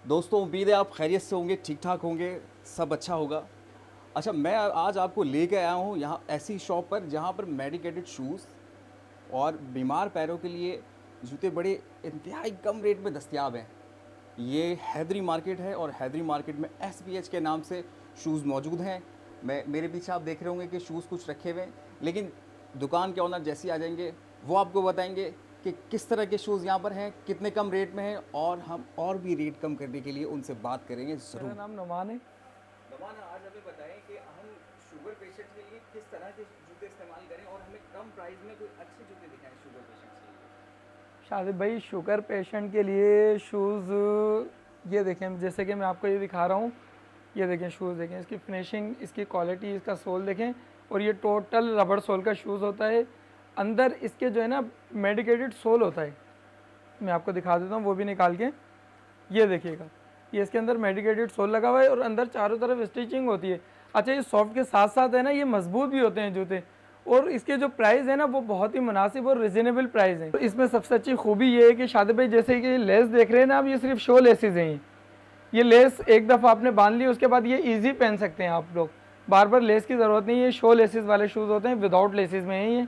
दोस्तों उम्मीद है आप खैरियत से होंगे, ठीक ठाक होंगे, सब अच्छा होगा। अच्छा, मैं आज आपको लेके आया हूँ यहाँ ऐसी शॉप पर जहाँ पर मेडिकेटेड शूज़ और बीमार पैरों के लिए जूते बड़े इंतहाई कम रेट में दस्तयाब हैं। ये हैदरी मार्केट है और हैदरी मार्केट में SPH के नाम से शूज़ मौजूद हैं। मैं मेरे पीछे आप देख रहे होंगे कि शूज़ कुछ रखे हुए हैं, लेकिन दुकान के ओनर जैसे ही आ जाएंगे वो आपको बताएंगे कि किस तरह के शूज़ यहाँ पर हैं, कितने कम रेट में हैं, और हम और भी रेट कम करने के लिए उनसे बात करेंगे मेरा ज़रूर। नाम नुमान है। नमान, आज हमें बताएं कि हम शुगर पेशेंट के लिए किस तरह के जूते इस्तेमाल करें और हमें कम प्राइस में कोई अच्छे जूते दिखाएं शुगर पेशेंट्स के लिए। शादिब भाई, शुगर पेशेंट के लिए शूज़ ये देखें, जैसे कि मैं आपको ये दिखा रहा हूँ। ये देखें शूज़, देखें इसकी फिनिशिंग, इसकी क्वालिटी, इसका सोल देखें। और ये टोटल रबड़ सोल का शूज़ होता है। अंदर इसके जो है ना मेडिकेटेड सोल होता है। मैं आपको दिखा देता हूँ वो भी निकाल के। ये देखिएगा, ये इसके अंदर मेडिकेटेड सोल लगा हुआ है और अंदर चारों तरफ स्टिचिंग होती है। अच्छा, ये सॉफ्ट के साथ साथ है ना, ये मजबूत भी होते हैं जूते। और इसके जो प्राइस है ना वो बहुत ही मुनासिब और रिजनेबल प्राइस है। तो इसमें सबसे अच्छी खूबी ये है कि शादी भाई, जैसे कि लेस देख रहे हैं ना आप, ये सिर्फ शो लेसेस हैं। ये लेस एक दफ़ा आपने बांध ली, उसके बाद ये ईजी पहन सकते हैं आप लोग, बार बार लेस की ज़रूरत नहीं है। शो लेसेस वाले शूज़ होते हैं, विदाउट लेसेस में हैं ये,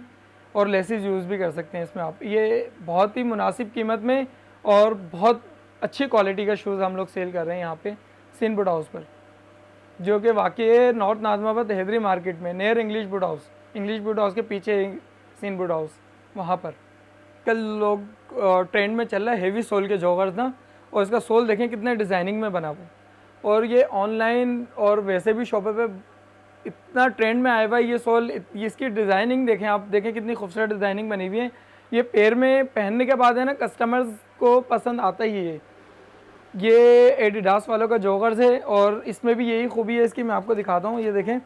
और लेसेस यूज़ भी कर सकते हैं इसमें आप। ये बहुत ही मुनासिब कीमत में और बहुत अच्छी क्वालिटी का शूज़ हम लोग सेल कर रहे हैं यहाँ पे सिन बुड हाउस पर, जो कि वाकई है नॉर्थ नाजमाबाद हैदरी मार्केट में, near English boot house. English boot house के पीछे सिन बुड हाउस, वहाँ पर। कल लोग ट्रेंड में चल रहा है हेवी सोल के जॉगर्स ना, और इसका सोल देखें कितने डिज़ाइनिंग में बना हुआ। और ये ऑनलाइन और वैसे भी शॉपों पे इतना ट्रेंड में आया हुआ है ये सोल। इसकी डिज़ाइनिंग देखें आप, देखें कितनी खूबसूरत डिज़ाइनिंग बनी हुई है। ये पैर में पहनने के बाद है ना, कस्टमर्स को पसंद आता ही है। ये एडिडास वालों का जॉगर्स है और इसमें भी यही खूबी है इसकी, मैं आपको दिखाता हूँ। ये देखें,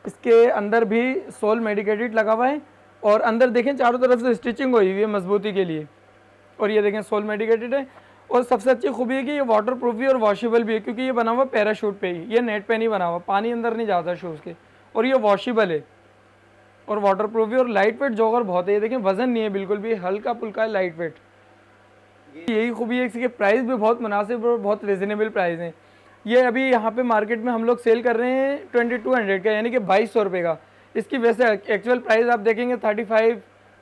इसके अंदर भी सोल मेडिकेटेड लगा हुआ है और अंदर देखें चारों तरफ से स्टिचिंग हुई हुई है मजबूती के लिए। और ये देखें सोल मेडिकेटेड है। और सबसे अच्छी खूबी है कि ये वाटर प्रूफ भी और वॉशेबल भी है, क्योंकि ये बना हुआ पैराशूट पे ही, ये नेट पे नहीं बना हुआ, पानी अंदर नहीं जाता शूज़ के। और ये वॉशेबल है और वाटर प्रूफ भी, और लाइट वेट जॉगर बहुत है। ये देखें वजन नहीं है बिल्कुल भी, हल्का फुल्का है, लाइट वेट। यही खूबी है, इसके प्राइस भी बहुत मुनासिब और बहुत रिजनेबल प्राइस हैं। ये अभी यहाँ पे मार्केट में हम लोग सेल कर रहे हैं 2200 का, यानी कि 2200 रुपये का। इसकी वैसे एक्चुअल प्राइस आप देखेंगे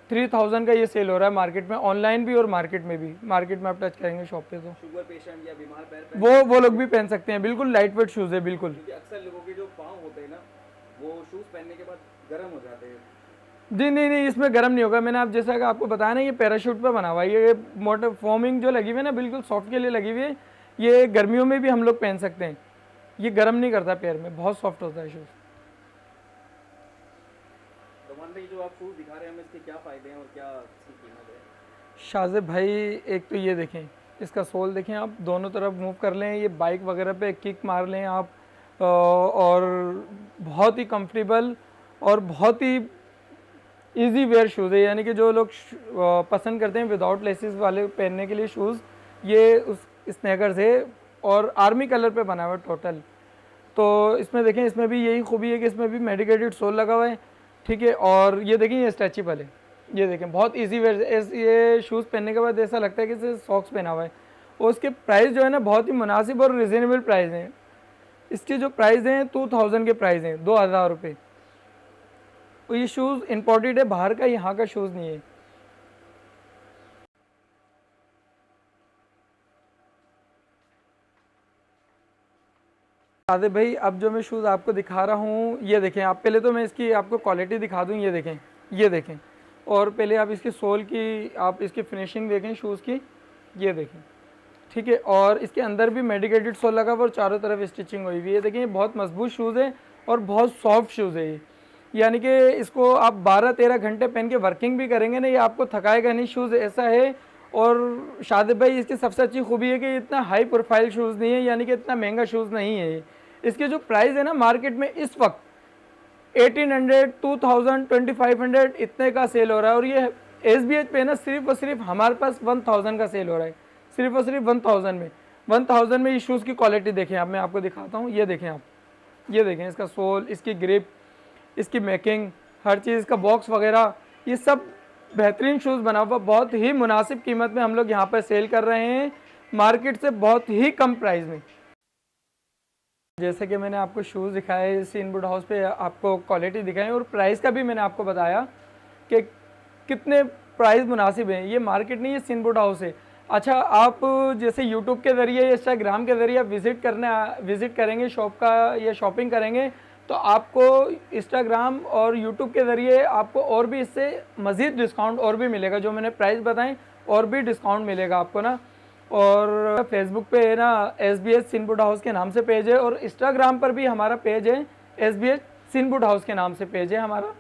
3000 का ये सेल हो रहा है मार्केट में, ऑनलाइन भी और मार्केट में भी। मार्केट में आप टच करेंगे शॉप पे तो शुगर पेशेंट या बीमार पैर वो लोग भी पहन सकते हैं, बिल्कुल लाइट वेट शूज़ है बिल्कुल। क्योंकि अक्सर लोगों के जो पाँव होते हैं ना, वो शूज़ पहनने के बाद गर्म हो जाते हैं। जी नहीं नहीं, इसमें गर्म नहीं होगा। मैंने आप जैसा कि आपको बताया ना, ये पैराशूट पे बना हुआ है। ये मोटर फॉर्मिंग जो लगी हुई है ना, बिल्कुल सॉफ्ट के लिए लगी हुई है। ये गर्मियों में भी हम लोग पहन सकते हैं। ये गर्म नहीं करता पैर में, बहुत सॉफ्ट होता है शूज़। रोमान भाई, जो आप शूज़ दिखा रहे हैं हमें, इसके क्या फ़ायदे हैं और क्या इसकी कीमत है? शाज़िब भाई, एक तो ये देखें, इसका सोल देखें आप, दोनों तरफ मूव कर लें, ये बाइक वगैरह पे किक मार लें आप, और बहुत ही कंफर्टेबल और बहुत ही इजी वेयर शूज़ है। यानी कि जो लोग पसंद करते हैं विदाउट लेसेस वाले पहनने के लिए शूज़, ये उस स्नैकर्स है और आर्मी कलर पे बना हुआ है टोटल। तो इसमें देखें, इसमें भी यही खूबी है कि इसमें भी मेडिकेटेड सोल लगा हुआ है, ठीक है। और ये देखें, ये स्ट्रेचेबल है। ये देखें बहुत इजी वेयर, ये शूज़ पहनने के बाद ऐसा लगता है कि इसे सॉक्स पहना हुआ है। और उसके प्राइस जो है ना बहुत ही मुनासिब और रिजनेबल प्राइस हैं। इसके जो प्राइस हैं 2000 के प्राइस हैं, 2000 रुपये। और ये शूज़ इम्पोर्टेड है बाहर का, यहाँ का शूज़ नहीं है। आदिब भाई, अब जो मैं शूज़ आपको दिखा रहा हूँ, ये देखें आप। पहले तो मैं इसकी आपको क्वालिटी दिखा दूँ। ये देखें, ये देखें। और पहले आप इसकी सोल की, आप इसकी फिनिशिंग देखें शूज़ की। ये देखें, ठीक है। और इसके अंदर भी मेडिकेटेड सोल लगा हुआ और चारों तरफ स्टिचिंग हुई हुई है। देखिए, ये बहुत मजबूत शूज़ है और बहुत सॉफ्ट शूज़ है ये। यानी कि इसको आप 12-13 घंटे पहन के वर्किंग भी करेंगे ना, ये आपको थकाएगा नहीं। शूज़ ऐसा है। और शादिब भाई, इसकी सबसे अच्छी खूबी है कि इतना हाई प्रोफाइल शूज़ नहीं है, यानी कि इतना महंगा शूज़ नहीं है ये। इसके जो प्राइस है ना मार्केट में इस वक्त 1800, 2000, 2500 इतने का सेल हो रहा है। और ये SBH पे ना सिर्फ और सिर्फ हमारे पास 1000 का सेल हो रहा है, सिर्फ और सिर्फ 1000 में। 1000 में ये शूज़ की क्वालिटी देखें आप, मैं आपको दिखाता हूँ। ये देखें आप, ये देखें इसका सोल, इसकी ग्रिप, इसकी मेकिंग, हर चीज़, इसका बॉक्स वगैरह, ये सब बेहतरीन शूज़ बना हुआ बहुत ही मुनासिब कीमत में हम लोग यहाँ पर सेल कर रहे हैं। मार्केट से बहुत ही कम प्राइस में। जैसे कि मैंने आपको शूज़ दिखाए सीनवुड हाउस पे, आपको क्वालिटी दिखाई और प्राइस का भी मैंने आपको बताया कि कितने प्राइस मुनासिब हैं। ये मार्केट नहीं, ये सीनवुड हाउस है। अच्छा, आप जैसे यूट्यूब के ज़रिए, इंस्टाग्राम के ज़रिए विज़िट करेंगे शॉप का या शॉपिंग करेंगे, तो आपको इंस्टाग्राम और यूट्यूब के ज़रिए आपको और भी इससे मज़ीद डिस्काउंट और भी मिलेगा। जो मैंने प्राइस बताएं और भी डिस्काउंट मिलेगा आपको ना। और फेसबुक पे है ना SBS सीनवुड हाउस के नाम से पेज है, और इंस्टाग्राम पर भी हमारा पेज है SBS सीनवुड हाउस के नाम से पेज है हमारा।